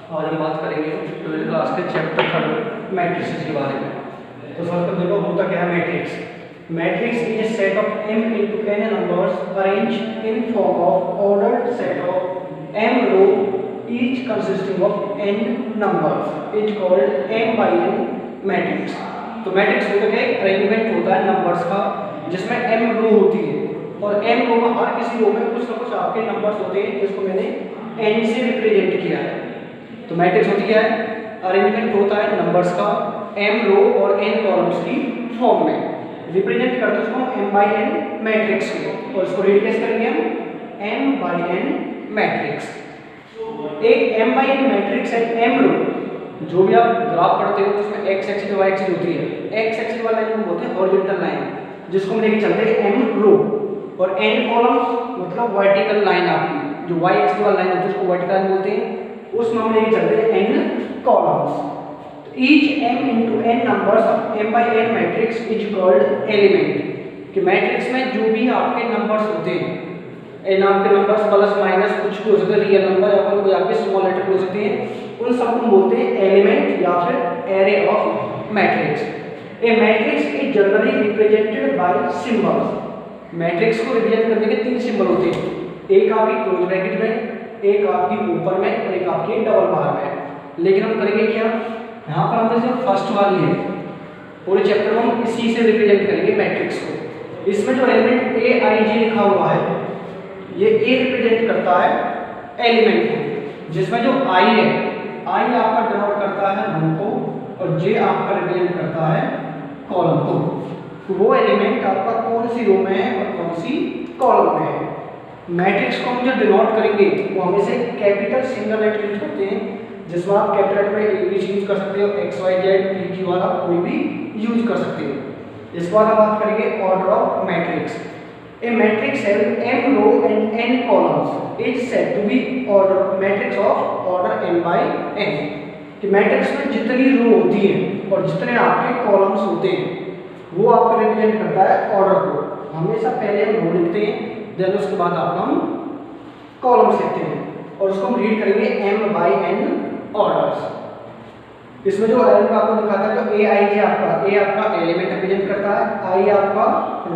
आज हम बात करेंगे 12th क्लास के चैप्टर 3 मैट्रिसेस के बारे में। तो सबसे देखो होता क्या है matrix. Matrix is a set of m into n numbers arranged in form of ordered set of m row each consisting of n numbers is called m by n matrix. तो मैट्रिक्स होता क्या है, arrangement होता है numbers का जिसमें m रो होती है और m रो में हर किसी रो में कुछ ना कुछ आपके नंबर्स होते हैं जिसको मैंने n से रिप्रेजेंट किया है। तो मैट्रिक्स होती क्या है, अरेंजमेंट होता है नंबर्स का m रो और n कॉलम्स की फॉर्म में, रिप्रेजेंट करते हैं उसको m by n मैट्रिक्स को, और इसको रीड कैसे करेंगे हम m by n मैट्रिक्स। एक m by n मैट्रिक्स है m रो, जो भी आप ग्राफ पढ़ते हो उसमें x एक्सिस y एक्सिस होती है, x एक्सिस वाला लाइन को बोलते हैं हॉरिजॉन्टल लाइन जिसको हम लेके चलते हैं m रो, और n कॉलम्स मतलब वर्टिकल लाइन आपकी जो y एक्सिस वाला लाइन होती है उसको वर्टिकल लाइन बोलते हैं, उसमें हम लेके चलते हैं n columns. each m into n numbers of m by n matrix is called element। कि मैट्रिक्स में जो भी आपके नंबर्स होते हैं, n आपके नंबर्स प्लस माइनस कुछ भी हो सकते हैं, रियल नंबर या फिर कोई आपके स्मॉल लेटर हो सकते हैं, उन सबको हम बोलते हैं एलिमेंट या फिर array of matrix. A matrix is generally represented by symbols. Matrix को रिप्रेजेंट करने के तीन सिंबल होते हैं, एक आपकी क्लोज ब्रैकेट में, एक आपकी ओपन में और एक आपकी डबल बार में। लेकिन हम करेंगे क्या, यहाँ पर हम जो फर्स्ट वाली है पूरे चैप्टर में हम इसी से रिप्रेजेंट करेंगे मैट्रिक्स को। इसमें जो एलिमेंट ए आई जे लिखा हुआ है ये ए रिप्रेजेंट करता है एलिमेंट को, जिसमें जो आई है, आई आपका डिनोट करता है रो को और जे आपका रिप्रेजेंट करता है कॉलम को। तो वो एलिमेंट आपका कौन सी रो में है और कौन सी कॉलम में है। मैट्रिक्स को हम जो डिनोट करेंगे वो हमेशा कैपिटल सिंगल लेटर यूज करते हैं, जिसमें आप कैपिटल में इंग्लिश यूज कर सकते हो, X Y Z P Q वाला कोई भी यूज कर सकते हो। इसके बाद हम बात करेंगे order of matrix. A matrix having m row and n columns is said to be order matrix of order m by n। कि मैट्रिक्स में जितनी रो होती है और जितने आपके कॉलम्स होते हैं वो आपको रिप्रेजेंट करता है ऑर्डर को। हमेशा पहले हम रो लिखते हैं, देन उसके बाद आपका हम कॉलम्स लिखते हैं और उसको हम रीड करेंगे m by n ऑर्डर्स। इसमें जो एलिमेंट आपको दिखाता है, तो ए आई जे आपका, ए आपका एलिमेंट रिप्रेजेंट करता है, आई आपका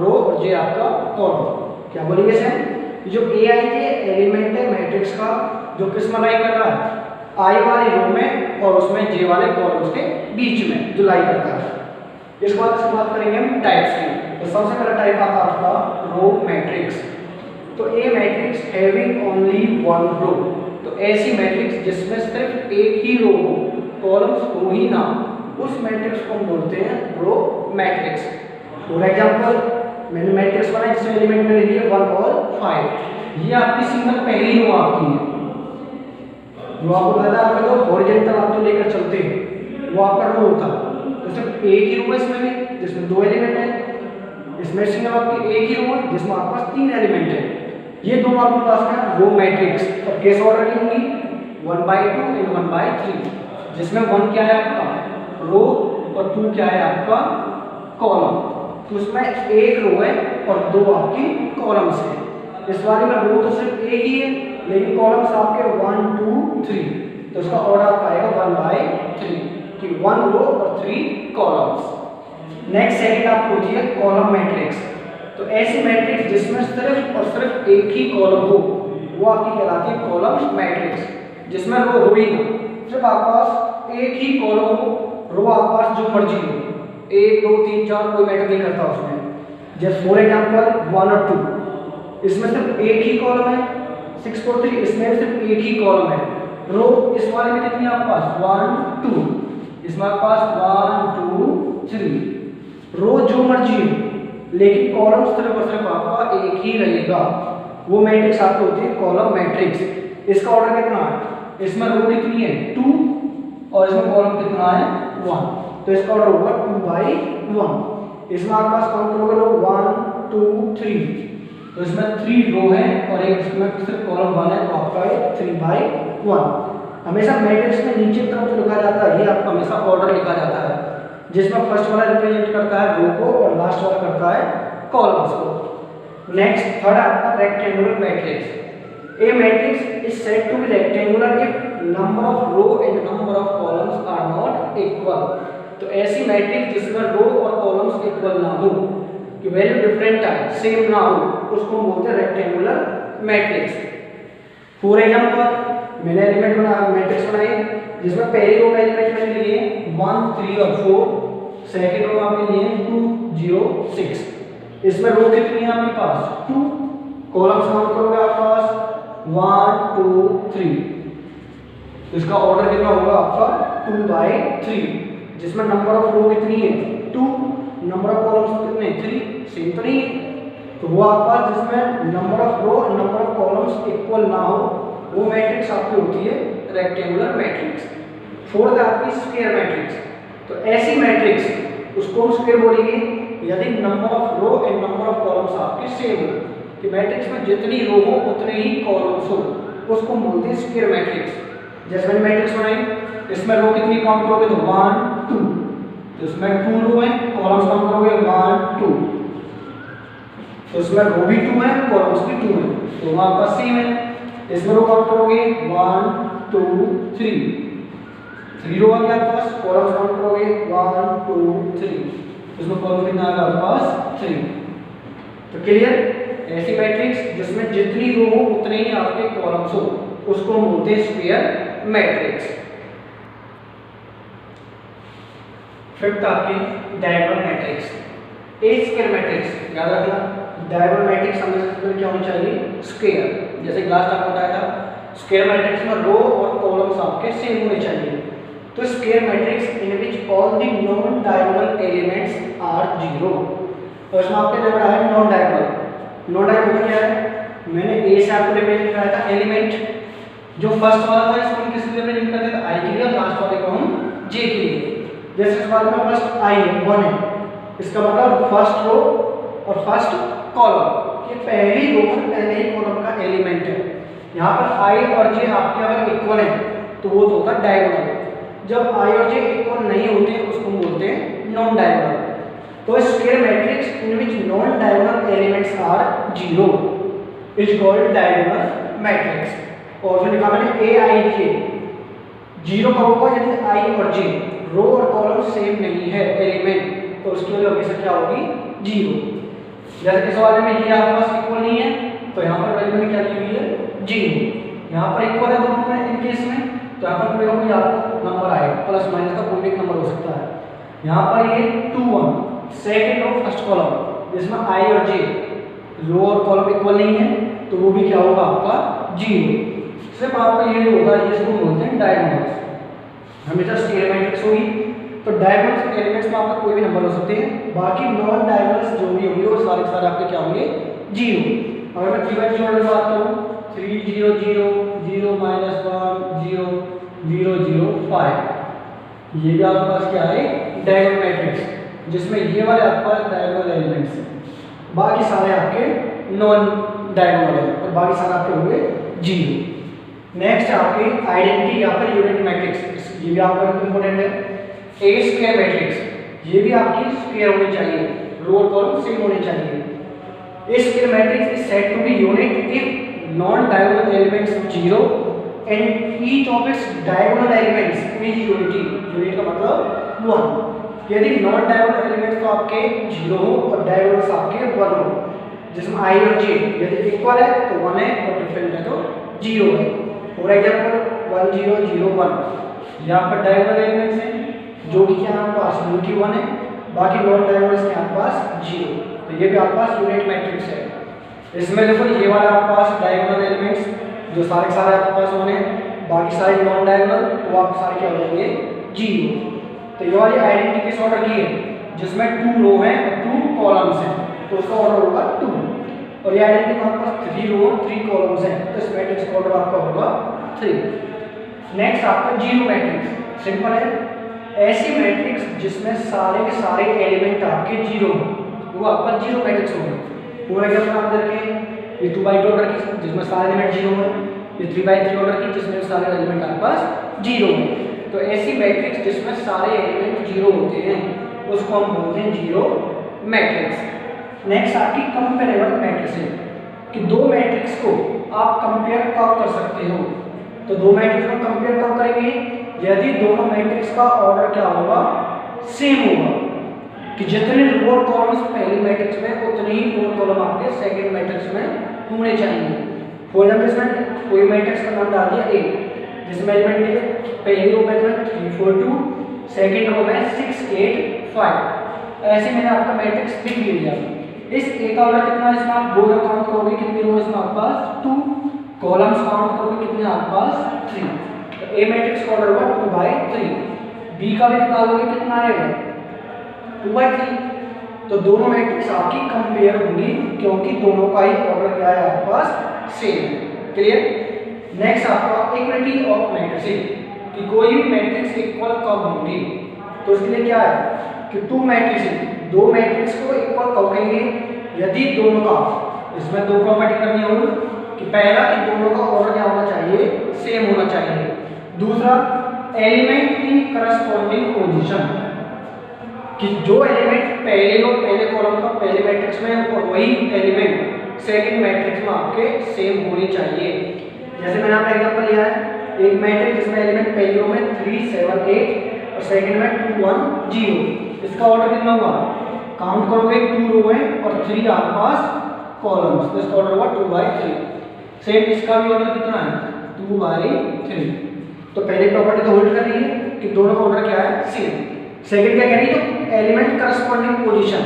रो और जे आपका कॉलम। क्या बोलेंगे सर, जो ए आई जे एलिमेंट है मैट्रिक्स का जो किस में लाई कर रहा है, आई वाली रो में और उसमें जे वाले कॉलम्स के बीच में जो लाई करता है। इसके बाद इसकी बात करेंगे हम टाइप्स की। तो सबसे पहला टाइप आता है आपका रो मैट्रिक्स। तो ए matrix having only one row, तो ऐसी मैट्रिक्स जिसमें सिर्फ एक ही रो हो, कॉलम्स हो ही ना, उस मैट्रिक्स को हम बोलते हैं रो मैट्रिक्स। फॉर एग्जांपल मैंने मैट्रिक्स बनाया जिसमें एलिमेंट मैंने लिए 1 और 5, ये आपकी सिंगल पहली रो आपकी है। जो आपको पता है आपका जो हॉरिजॉन्टल आप जो लेकर चलते हैं वो आपका रो होता है, तो सिर्फ एक ही रो है इसमें भी जिसमें 2 एलिमेंट है। इसमें सिंगल आपकी एक ही रो है जिसमें आपके पास 3 एलिमेंट है। ये दोनों आपके पास है रो मैट्रिक्स, और कैसे ऑर्डर की होंगी 1 by 2 एंड 1 by 3, जिसमें 1 क्या है आपका रो और 2 क्या है आपका कॉलम। तो उसमें एक रो है और 2 आपकी कॉलम्स है। इस वाले में रो तो सिर्फ एक ही है लेकिन कॉलम्स आपके 1 2 3, तो उसका ऑर्डर आपका आएगा 1 by 3 कि 1 रो और 3 कॉलम्स। नेक्स्ट सेकंड आपको होती है कॉलम मैट्रिक्स। तो ऐसी मैट्रिक्स जिसमें सिर्फ और सिर्फ एक ही कॉलम हो वो आपकी कहलाती है कॉलम मैट्रिक्स, जिसमें रो हो ही ना, सिर्फ आपके पास एक ही कॉलम हो, रो आपके पास जो मर्जी हो, 1 2 3 4 कोई मैटर नहीं करता उसमें। जैसे फॉर एग्जांपल 1 और 2, इसमें सिर्फ एक ही कॉलम है, 6 4 3 इसमें सिर्फ एक ही कॉलम है। रो इस वाले में कितनी आपके पास 1 2, इसमें आपके पास 1 2 3, रो जो मर्जी हो लेकिन कॉलम सिर्फ और सिर्फ आपका एक ही रहेगा, वो मैट्रिक्स आपको होती है कॉलम मैट्रिक्स। इसका ऑर्डर कितना है, इसमें रो कितनी है 2 और इसमें कॉलम कितना है 1, तो इसका ऑर्डर होगा 2 by 1। इसमें आपके पास काउंट करोगे रो 1 2 3, तो इसमें 3 रो है और एक इसमें सिर्फ कॉलम 1 है, तो आपका 3 by 1। हमेशा मैट्रिक्स में नीचे की तरफ जो लिखा जाता है ये आपका हमेशा ऑर्डर लिखा जाता है, जिसमें फर्स्ट वाला रिप्रेजेंट करता है रो को और लास्ट वाला करता है कॉलम्स को। नेक्स्ट थर्ड आपका rectangular matrix. A matrix is said to be rectangular if number of row and number of columns are not equal. तो ऐसी मैट्रिक्स जिसमें रो और कॉलम्स इक्वल ना हो, कि वैल्यू डिफरेंट है, सेम ना हो, उसको हम बोलते हैं रेक्टेंगुलर मैट्रिक्स। फॉर एग्जांपल मैंने एलिमेंट बना मैट्रिक्स बनाई जिसमें पहली रो का एलिमेंट मैंने लिए 1 3 और 4, सेकंड रो आपके लिए 2 0 6। इसमें रो कितनी है आपके पास 2, कॉलम्स काउंट करोगे आपके पास 1 2 3, इसका ऑर्डर कितना होगा आपका 2/3, जिसमें नंबर ऑफ रो कितनी है 2, नंबर ऑफ कॉलम्स कितने 3, सेम तो नहीं है। तो वो आपके पास जिसमें नंबर ऑफ रो और नंबर ऑफ कॉलम्स इक्वल ना हो, वो मैट्रिक्स आपकी होती है रेक्टेंगुलर मैट्रिक्स। फोर्थ आपकी स्क्वायर मैट्रिक्स। तो ऐसी मैट्रिक्स उसको हम स्क्वायर बोलेंगे यदि number of row and number of columns आपके सेम हो, कि मैट्रिक्स में जितनी रो हो उतने ही कॉलम्स हो, उसको हम बोलते हैं स्क्वायर मैट्रिक्स। जैसे मैंने मैट्रिक्स बनाई, इसमें रो कितनी काउंट करोगे तो 1 2, तो इसमें 2 रो है, कॉलम्स काउंट करोगे 1 2, तो इसमें रो भी 2 है, कॉलम्स भी 2 है, तो वहां पर सेम है। इसमें रो काउंट करोगे 1 2 3, 3 रो आ गया आपके पास, कॉलम्स काउंट करोगे 1 2 3, इसमें कॉलम कितना आ गया आपके पास 3। तो क्लियर, ऐसी मैट्रिक्स जिसमें जितनी रो हो उतने ही आपके कॉलम्स हो, उसको हम बोलते हैं स्क्वायर मैट्रिक्स। फिफ्थ आपकी डायगोनल मैट्रिक्स। ए स्क्वायर मैट्रिक्स याद रखना, डायगोनल मैट्रिक्स हमेशा क्या होनी चाहिए स्क्वायर। जैसे लास्ट आपको बताया था स्क्वायर मैट्रिक्स में रो और कॉलम्स आपके सेम होने चाहिए। तो square matrix in which all the non diagonal elements are 0। तो इसमें आपके जो है नॉन डायगोनल। नॉन डायगोनल क्या है, मैंने ए से आपको रिप्रेजेंट कराया था एलिमेंट, जो फर्स्ट वाला था इसको हम किस लिए रिप्रेजेंट करते थे आई के लिए, और लास्ट वाले को हम जे के लिए। जैसे इस वाले में फर्स्ट आई है 1 है, इसका मतलब फर्स्ट रो और फर्स्ट कॉलम, ये पहली रो और पहले ही कॉलम का एलिमेंट है। यहाँ पर आई और जे आपके अगर इक्वल है तो वो तो होता है डायगोनल। जब आई और जे इक्वल नहीं होते उसको हम बोलते हैं नॉन डायगोनल। तो square matrix in which non diagonal elements are 0 is called diagonal matrix. और फिर लिखा मैंने ए आई जे, 0 कब होगा यदि आई और जे रो और कॉलम सेम नहीं है एलिमेंट, तो उसकी वैल्यू हमेशा क्या होगी 0। जैसे इस वाले में ये आपके पास इक्वल नहीं है, तो यहाँ पर वैल्यू में क्या ली हुई है 0। यहाँ पर इक्वल है दोनों में इन केस में, तो यहाँ पर कोई कोई आपको नंबर आएगा, प्लस माइनस का कोई एक नंबर हो सकता है। यहाँ पर ये 2 1 सेकंड और फर्स्ट कॉलम, जिसमें आई और जे रो और कॉलम इक्वल नहीं है, तो वो भी क्या होगा आपका 0। सिर्फ आपका ये होगा, इसको बोलते हैं डायगोनल्स, हमेशा स्क्वायर मैट्रिक्स होगी। तो डायगोनल एलिमेंट्स में आपका कोई भी नंबर हो सकते हैं, बाकी नॉन डायगोनल्स जो भी होंगे वो सारे के सारे आपके क्या होंगे 0। अगर मैं 3/0 की बात करूं 3 0 0 0 -1 0 0 0 5, ये भी आपके पास क्या है डायगोनल मैट्रिक्स, जिसमें ये वाले आपके पास डायगोनल एलिमेंट्स हैं, बाकी सारे आपके नॉन डायगोनल हैं और बाकी सारे आपके होंगे 0। नेक्स्ट आपकी आइडेंटिटी या फिर यूनिट मैट्रिक्स, ये भी आपका इंपॉर्टेंट है। ए स्क्वायर मैट्रिक्स, ये भी आपकी स्क्वायर होनी चाहिए, रो और कॉलम सेम होने चाहिए। A square matrix is said to be unit if non diagonal elements 0 and each of its diagonal elements is unity. Unit का मतलब 1। यदि नॉन डायगोनल एलिमेंट्स तो आपके 0 हो और डायगोनल्स आपके 1 हो, जिसमें आई और जे यदि इक्वल है तो 1 है और डिफरेंट है तो 0 है। फॉर एग्जांपल 1 0 0 1, यहाँ पर डायगोनल एलिमेंट्स हैं जो कि क्या आपके पास यूनिटी 1 है, बाकी नॉन डायगोनल्स के आपके पास 0, तो ये भी आपके पास यूनिट मैट्रिक्स है। इसमें देखो ये वाला आपके पास डायगोनल एलिमेंट्स जो सारे सारे आपके पास होने, बाकी सारे नॉन डायगोनल, तो आपके सारे क्या हो जाएंगे 0। तो ये वाली आइडेंटिटी किस ऑर्डर की है, जिसमें 2 रो हैं और 2 कॉलम्स हैं, तो उसका ऑर्डर होगा 2। और ये आइडेंटिटी में आपके पास 3 रो और 3 कॉलम्स हैं, तो इस मैट्रिक्स का ऑर्डर आपका होगा 3। नेक्स्ट आपका 0 मैट्रिक्स, सिंपल है, ऐसी मैट्रिक्स जिसमें सारे के सारे एलिमेंट आपके 0 हो, वो आपका 0 मैट्रिक्स होगा। फॉर एग्जांपल आप देखिए ये 2/2 ऑर्डर की जिसमें सारे एलिमेंट 0 है, ये 3/3 ऑर्डर की जिसमें सारे एलिमेंट आपके पास 0 है। तो ऐसी मैट्रिक्स जिसमें सारे एलिमेंट 0 होते हैं उसको हम बोलते हैं 0 मैट्रिक्स। नेक्स्ट आपकी कंपेरेबल मैट्रिक्स है, कि दो मैट्रिक्स को आप कंपेयर कब कर सकते हो, तो दो मैट्रिक्स में कंपेयर कब करेंगे, यदि दोनों मैट्रिक्स का ऑर्डर क्या होगा, सेम होगा, कि जितने रो और कॉलम्स पहली मैट्रिक्स में उतने ही रो और कॉलम आपके सेकंड मैट्रिक्स में होने चाहिए। फॉर एग्जांपल इसमें कोई मैट्रिक्स का नाम डाल दिया ए, जिसमें एलिमेंट है पहली रो में 3 4 2, सेकंड रो में 6 8 5, ऐसे मैंने आपका मैट्रिक्स लिख लिया। इस ए का ऑर्डर कितना है, इसमें आप रो काउंट करोगे कितनी रो इसमें आपके पास 2, कॉलम्स काउंट करोगे कितने आपके पास 3, तो ए मैट्रिक्स का ऑर्डर होगा 2/3। बी का भी निकालोगे कितना आएगा 2/3। तो दोनों मैट्रिक्स आपकी कंपेयर होंगी क्योंकि दोनों का ही ऑर्डर क्या है आपके पास सेम। क्लियर। नेक्स्ट आपका इक्वलिटी ऑफ मैट्रिक्स, कि कोई भी मैट्रिक्स इक्वल कब होंगी, तो उसके लिए क्या है कि दो मैट्रिक्स को इक्वल कब कहेंगे, यदि दोनों का, इसमें दो प्रॉपर्टी करनी होगी, कि पहला कि दोनों का ऑर्डर क्या होना चाहिए, सेम होना चाहिए। दूसरा एलिमेंट इन करस्पॉन्डिंग पोजीशन, कि जो एलिमेंट पहले कॉलम का पहले मैट्रिक्स में और वही एलिमेंट सेकंड मैट्रिक्स में आपके सेम होने चाहिए। जैसे मैंने आपका एग्जांपल लिया है, एक मैट्रिक्स जिसमें एलिमेंट पहली रो में 3 7 8 और सेकंड में 2 1 0, इसका ऑर्डर कितना हुआ, काउंट करोगे 2 रो है और 3 आपके पास कॉलम्स, तो इसका ऑर्डर हुआ 2/3। सेम इसका भी ऑर्डर कितना है 2/3। तो पहले प्रॉपर्टी तो होल्ड कर रही है कि दोनों का ऑर्डर क्या है सेम। सेकंड क्या कह रही है, तो एलिमेंट करस्पॉन्डिंग पोजीशन,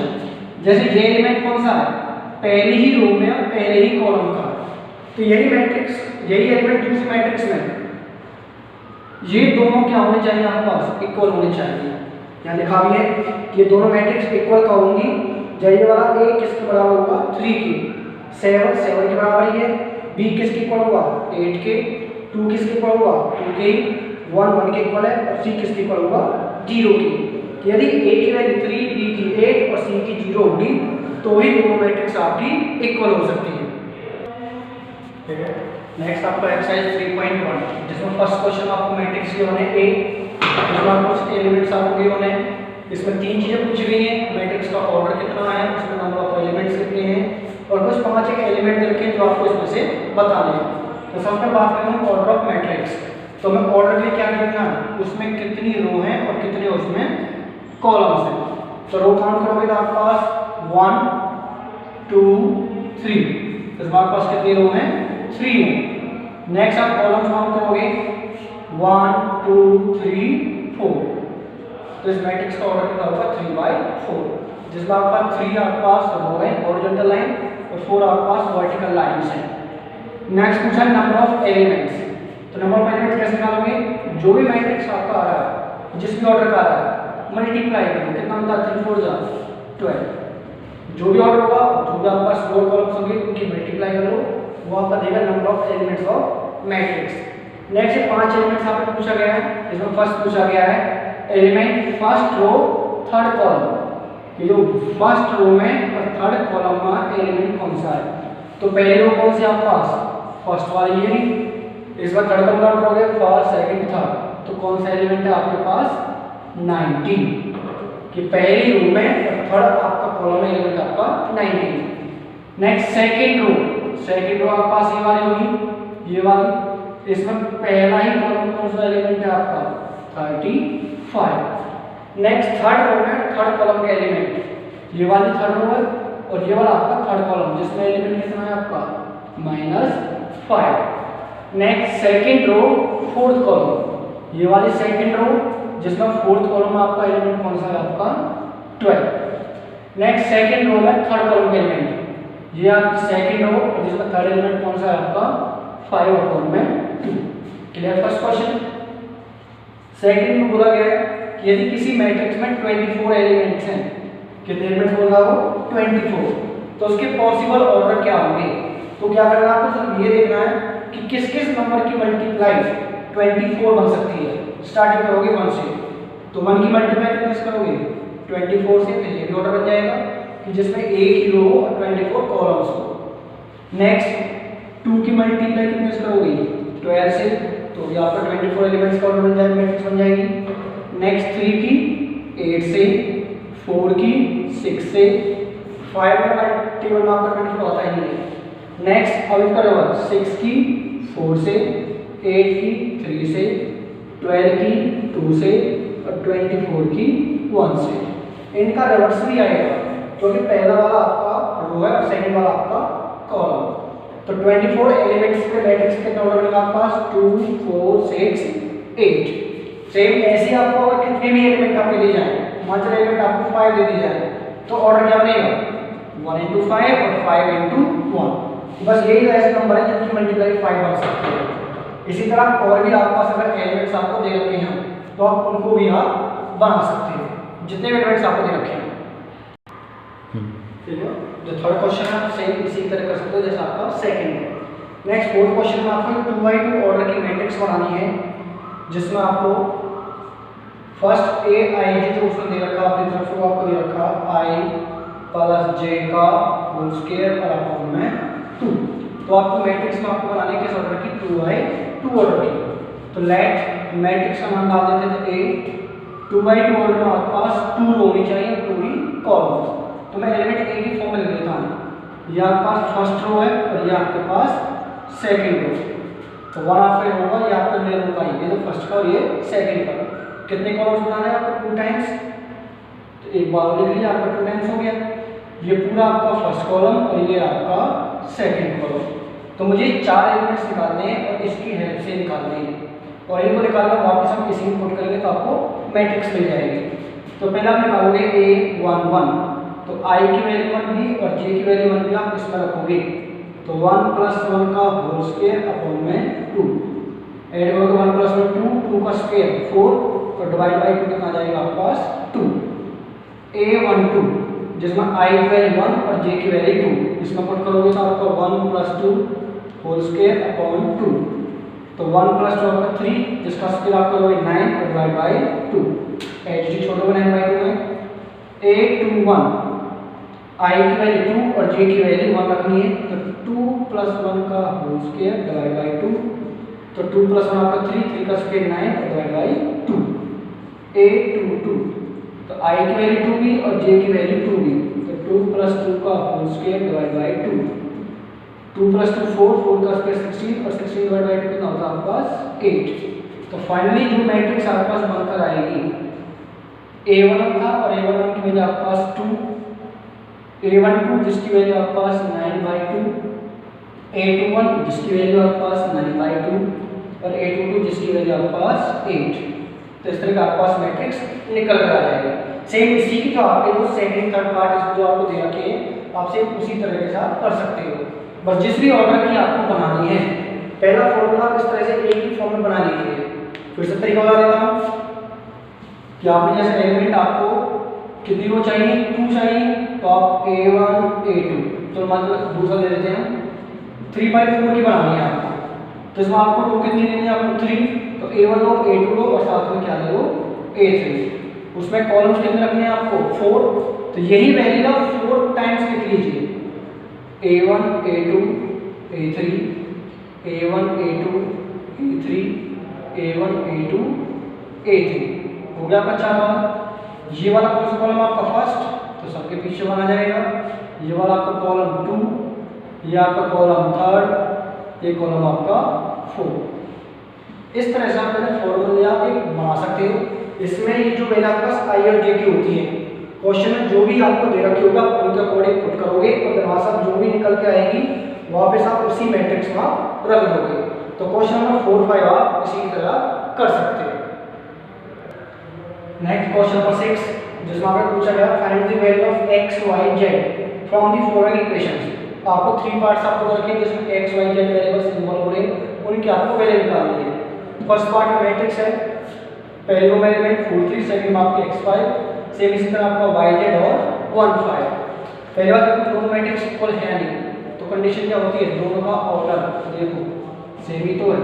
जैसे ये एलिमेंट कौन सा है, पहली ही रो में और पहले ही कॉलम का, तो यही एलिमेंट दूसरी मैट्रिक्स में, ये दोनों क्या होने चाहिए आपके पास इक्वल होने चाहिए। यहाँ लिखा भी है कि ये दोनों मैट्रिक्स इक्वल कब होंगी, जब ये वाला ए किसके बराबर होगा 3 की, 7 के बराबर ही है, बी किसके इक्वल होगा 8 के, 2 किसके इक्वल होगा 2 के, 1 के इक्वल है, और सी किसके इक्वल होगा 0 की। यदि ए की वैल्यू 3, बी की 8 और सी की 0 होगी तो ही दोनों मैट्रिक्स आपकी इक्वल हो सकती है। ठीक है। नेक्स्ट आपका एक्सरसाइज 3.1, जिसमें फर्स्ट क्वेश्चन आपको मैट्रिक्स के होने ए, इसमें कुछ एलिमेंट्स आपको होने, इसमें 3 चीजें पूछी गई हैं, मैट्रिक्स का ऑर्डर कितना है, उसमें नंबर ऑफ एलिमेंट्स कितने हैं, और कुछ 5 एक एलिमेंट देखे जो आपको इसमें से बताने हैं। तो सबसे बात करें हम ऑर्डर ऑफ मैट्रिक्स, तो हमें ऑर्डर के लिए क्या देखना है, उसमें कितनी रो हैं और कितने उसमें कॉलम्स हैं। तो रो काउंट करोगे तो आपके पास 1 2 3, तो हमारे पास कितनी रो हैं 3 है। नेक्स्ट आप कॉलम्स काउंट करोगे 1 2 3 4, तो इस मैट्रिक्स का ऑर्डर कितना होगा 3/4, जिसमें आपके पास 3 आपके पास रो है हॉरिजॉन्टल लाइन और 4 आपके पास वर्टिकल लाइंस हैं। नेक्स्ट पूछा नंबर ऑफ एलिमेंट्स, तो नंबर ऑफ एलिमेंट्स कैसे निकालोगे, जो भी मैट्रिक्स आपका आ रहा है, जिस भी ऑर्डर का आ रहा है मल्टीप्लाई करो, कितना होता है 3 4 12, जो भी ऑर्डर होगा, जो भी आपके पास रो कॉलम्स होंगे उनकी मल्टीप्लाई कर लो, वो आपका देगा number of elements of matrix. Next 5 elements आपको पूछा गया है, इसमें फर्स्ट पूछा गया है element first row third column, ये जो फर्स्ट रो में और थर्ड कॉलम में एलिमेंट कौन सा है, तो पहली रो कौन सी आपके पास फर्स्ट वाली है, इसमें थर्ड कॉलम करोगे फर्स्ट सेकंड थर्ड, तो कौन सा एलिमेंट है आपके पास 19, कि पहली रो में और थर्ड आपका कॉलम एलिमेंट आपका 19। नेक्स्ट सेकंड रो आपके पास ये वाली होगी, ये वाली, इसमें पहला ही कॉलम कौन सा एलिमेंट है आपका 35। नेक्स्ट थर्ड रो में थर्ड कॉलम का एलिमेंट, ये वाली थर्ड रो है और ये वाला आपका थर्ड कॉलम, जिसमें एलिमेंट कितना है आपका -5। Next second row fourth column, ये वाली सेकंड रो जिसमें फोर्थ कॉलम में आपका एलिमेंट कौन सा है आपका 12। नेक्स्ट सेकंड रो में थर्ड कॉलम का एलिमेंट, ये आपकी सेकंड रो जिसमें थर्ड एलिमेंट कौन सा है आपका 5/2। क्लियर। First question. सेकंड में बोला गया है कि यदि किसी मैट्रिक्स में 24 एलिमेंट्स हैं, कितने एलिमेंट्स बोला वो 24, तो उसके पॉसिबल ऑर्डर क्या होंगे। तो क्या करना है आपको, सिर्फ ये देखना है कि किस किस नंबर की मल्टीप्लाई 24 बन सकती है। स्टार्टिंग करोगे 1 से, तो 1 की मल्टीप्लाई कितने करोगे 24 से, फिर ये भी ऑर्डर बन जाएगा कि जिसमें एक ही रो और 24 कॉलम्स हो। नेक्स्ट 2 की मल्टीप्लाई कितने से करोगे 12 से, तो ये आपका 24 एलिमेंट्स का ऑर्डर बन जाएगा, मैट्रिक्स बन जाएगी। नेक्स्ट 3 की 8 से, 4 की 6 से, 5 का टेबल में आपका 24 आता ही नहीं है। नेक्स्ट अब इसका डबल 6 की 4 से, 8 की 3 से, 12 की 2 से और 24 की 1 से। इनका रिवर्स भी आएगा क्योंकि पहला वाला आपका रो है और सेकंड वाला आपका कॉलम। तो 24 एलिमेंट्स के मैट्रिक्स कितना ऑर्डर मिलेगा आपके पास 2 4 6 8। सेम ऐसे आपको अगर कितने भी एलिमेंट आपके दिए जाए, मान चलो एलिमेंट आपको 5 दे दिए जाए तो ऑर्डर क्या बनेगा 1 into 5 और 5 into 1। बस यही ऐसे नंबर है जिनकी मल्टीप्लाई 5 बन सकती है। इसी तरह और भी आपके पास अगर एलिमेंट्स आपको दे रखे हैं तो आप उनको भी आप बना सकते हैं जितने भी एलिमेंट्स आपको दे रखे हैं। ठीक है, जो थर्ड क्वेश्चन है आप सेम इसी तरह कर सकते हो जैसा आपका सेकंड है। नेक्स्ट फोर्थ क्वेश्चन में आपको 2x2 ऑर्डर की मैट्रिक्स बनानी है जिसमें आपको फर्स्ट ए आई जी जो उसने दे रखा अपनी तरफ से वो आपको दे रखा i प्लस j का होल स्क्वायर और अपॉन में 2। तो आपको मैट्रिक्स में आपको बनाने किस ऑर्डर की 2x2 ऑर्डर की। तो लेट मैट्रिक्स का नाम डाल देते थे a 2x2 ऑर्डर में आपके पास 2 रो होनी चाहिए 2 ही कॉलम्स। तो मैं एलिमेंट a की फॉर्म में लिख लेता हूँ। ये आपके पास फर्स्ट रो है और ये आपके पास सेकंड रो। तो 1 आपका होगा ये आपका मेन रो का ही, ये तो फर्स्ट का और ये सेकंड का। कितने कॉलम्स बनाना है आपको 2 टाइम्स, तो एक बार लिख लीजिए आपका 2 टाइम्स हो गया। ये पूरा आपका फर्स्ट कॉलम और ये आपका सेकंड कॉलम। तो मुझे 4 एलिमेंट्स निकालने हैं और इसकी हेल्प से निकालने हैं और इनको निकालना वापस हम इसी में पुट करेंगे तो आपको मैट्रिक्स मिल जाएगी। तो पहला आप निकालोगे a1 1, तो i की वैल्यू 1 भी और j की वैल्यू 1 भी आप इसमें रखोगे। तो 1 + 1 का होल स्क्वायर अपॉन में 2 ऐड करोगे 1 + 1 2, 2 का स्क्वायर 4 और डिवाइड बाय 2 कितना आ जाएगा आपके पास 2। a12 जिसमें i की वैल्यू 1 और j की वैल्यू 2 इसमें पुट करोगे तो आपका 1 + 2 होल स्क्वायर अपॉन 2। तो 1 + 2 आपका 3 जिसका स्क्वायर आप करोगे 9 और डिवाइड बाय 2 एच डी छोड़ोगे 9/2 में। a21 i की वैल्यू 2 और j की वैल्यू 1 रखनी है तो 2 + 1 का होल स्क्वायर डिवाइड बाय 2। तो 2 + 1 आपका 3, 3 का स्क्वायर 9 और डिवाइड बाय 2। a22 तो i की वैल्यू 2 भी और j की वैल्यू 2 भी, तो 2 + 2 का होल स्क्वायर डिवाइड बाय 2। 2 + 2 4, 4 का स्क्वायर 16 और 16 डिवाइड बाय 2 कितना होता है आपके पास 8। तो फाइनली जो मैट्रिक्स आपके पास बनकर आएगी a11 था और a11 की वैल्यू आपके पास 2, a12 जिसकी वैल्यू आपके पास 9/2, a21 जिसकी वैल्यू आपके पास 9/2 और a22 जिसकी वैल्यू आपके पास 8। तो इस तरह का आपके पास मैट्रिक्स निकल कर आ जाएगा। सेम इसी की जो आपके जो सेकंड थर्ड पार्ट जो आपको दे रखे हैं आप सेम उसी तरह के साथ कर सकते हो। बस जिस भी ऑर्डर की आपको बनानी है पहला फॉर्मूला इस तरह से एक ही फॉर्म में बना लीजिए। फिर से तरीका बता देता हूँ कि आपने जैसे एलिमेंट आपको कितनी रो चाहिए 2 चाहिए तो आप a1 a2 तो मतलब दूसरा ले लेते हैं 3/4 की बनानी है आपको। तो इसमें आपको रो कितनी लेनी है आपको 3, तो a1 लो a2 लो और साथ में क्या ले लो a3। उसमें कॉलम्स कितने रखने हैं आपको 4, तो यही वैल्यू का 4 टाइम्स लिख लीजिए a1 a2 a3 a1 a2 a3 a1 a2 a3 हो गया आपका 4 बार। ये वाला कौन सा कॉलम आपका फर्स्ट तो सबके पीछे बना जाएगा, ये वाला आपका कॉलम 2, ये आपका कॉलम थर्ड, ये कॉलम आपका 4। इस तरह से आप पहले फॉर्मूले आप एक बना सकते हो। इसमें ये जो वैल्यू आपके पास आई और जे की होती है क्वेश्चन में जो भी आपको दे रखी होगा उनके अकॉर्डिंग पुट करोगे और फिर वहाँ से जो भी निकल के आएगी वापस आप उसी मैट्रिक्स में आप रख दोगे। तो क्वेश्चन नंबर 4 5 आप इसी तरह कर सकते हो। नेक्स्ट क्वेश्चन नंबर 6 जिसमें आपको पूछा गया find the value of x y z from the following equations. आपको 3 पार्ट्स आपको रखे जिसमें x y z variables involve हो रहे हैं उनकी आपको वैल्यू निकालनी है। फर्स्ट पार्ट मैट्रिक्स है, पहले रो में एलिमेंट 4 3, सेकंड में आपके x5, सेम इसी तरह आपका yz और 1 5। पहले बात है दोनों मैट्रिक्स इक्वल है नहीं तो कंडीशन क्या होती है दोनों का आउटर देखो सेम ही तो है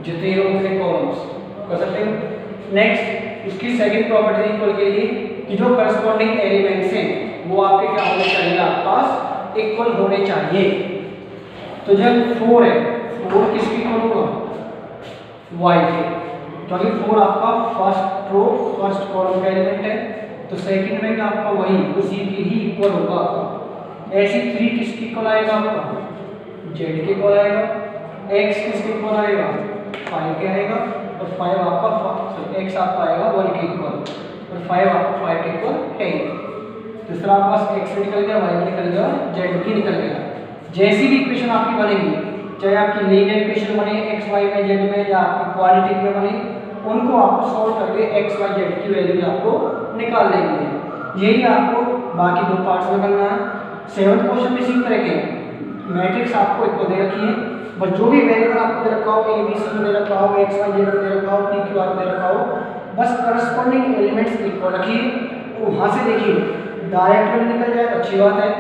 जितने रो उतने कॉलम्स कर सकते हो। नेक्स्ट उसकी सेकंड प्रॉपर्टी इक्वल के लिए कि जो करस्पॉन्डिंग एलिमेंट्स हैं वो आपके क्या होने चाहिए आपके पास इक्वल होने चाहिए। तो जब 4 है 4 किसकी इक्वल होगा y के, क्योंकि 4 आपका फर्स्ट रो फर्स्ट कॉलम का एलिमेंट है तो सेकंड में क्या आपका वही उसी की ही इक्वल होगा आपका। ऐसे 3 किसकी इक्वल आएगा आपका z के इक्वल आएगा, x किसके इक्वल आएगा 5 के आएगा और 5 आपका x आपका आएगा 1 के इक्वल और 5 आपका 5 के इक्वल है। दूसरा आपके पास x निकल गया, y निकल गया, z भी निकल गया। जैसी भी इक्वेशन आपकी बनेगी, चाहे आपकी लीनियर इक्वेशन बने x y में z में या आपकी क्वाड्रेटिक में बने, उनको आपको सॉल्व करके x y z की वैल्यू आपको निकाल लेनी है। यही आपको बाकी दो पार्ट्स में करना है। 7th क्वेश्चन में इसी तरह के मैट्रिक्स आपको एक दे रखी है, बस जो भी वेरिएबल आपको दे रखा हो, a b c में दे रखा हो, x y z में दे रखा हो, p q r में दे रखा हो, बस करस्पॉन्डिंग एलिमेंट्स इक्वल रखिए। वहाँ से देखिए डायरेक्ट में निकल जाए अच्छी बात है,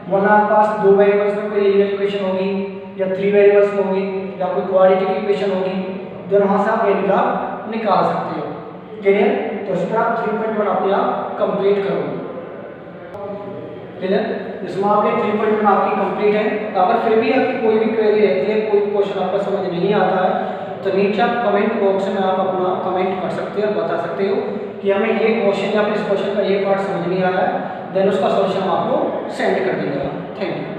वरना आपके पास दो वेरिएबल्स में कोई लीनियर इक्वेशन होगी या 3 वेरिएबल्स में होगी या कोई क्वाड्रेटिक इक्वेशन होगी, तो वहाँ से आप वैल्यू आप निकाल सकते हो। क्लियर? तो इस तरह 3.1 अपने आप कंप्लीट करोगे। क्लियर? इसमें आपके 3.1 आपकी कंप्लीट है। अगर फिर भी आपकी कोई भी क्वेरी रहती है, कोई क्वेश्चन आपका समझ नहीं आता है, तो नीचे आप कमेंट बॉक्स में आप अपना कमेंट कर सकते हो, बता सकते हो कि हमें ये क्वेश्चन या फिर इस क्वेश्चन का ये पार्ट समझ नहीं आया है, देन उसका सॉल्यूशन हम आपको सेंड कर देंगे। Thank you.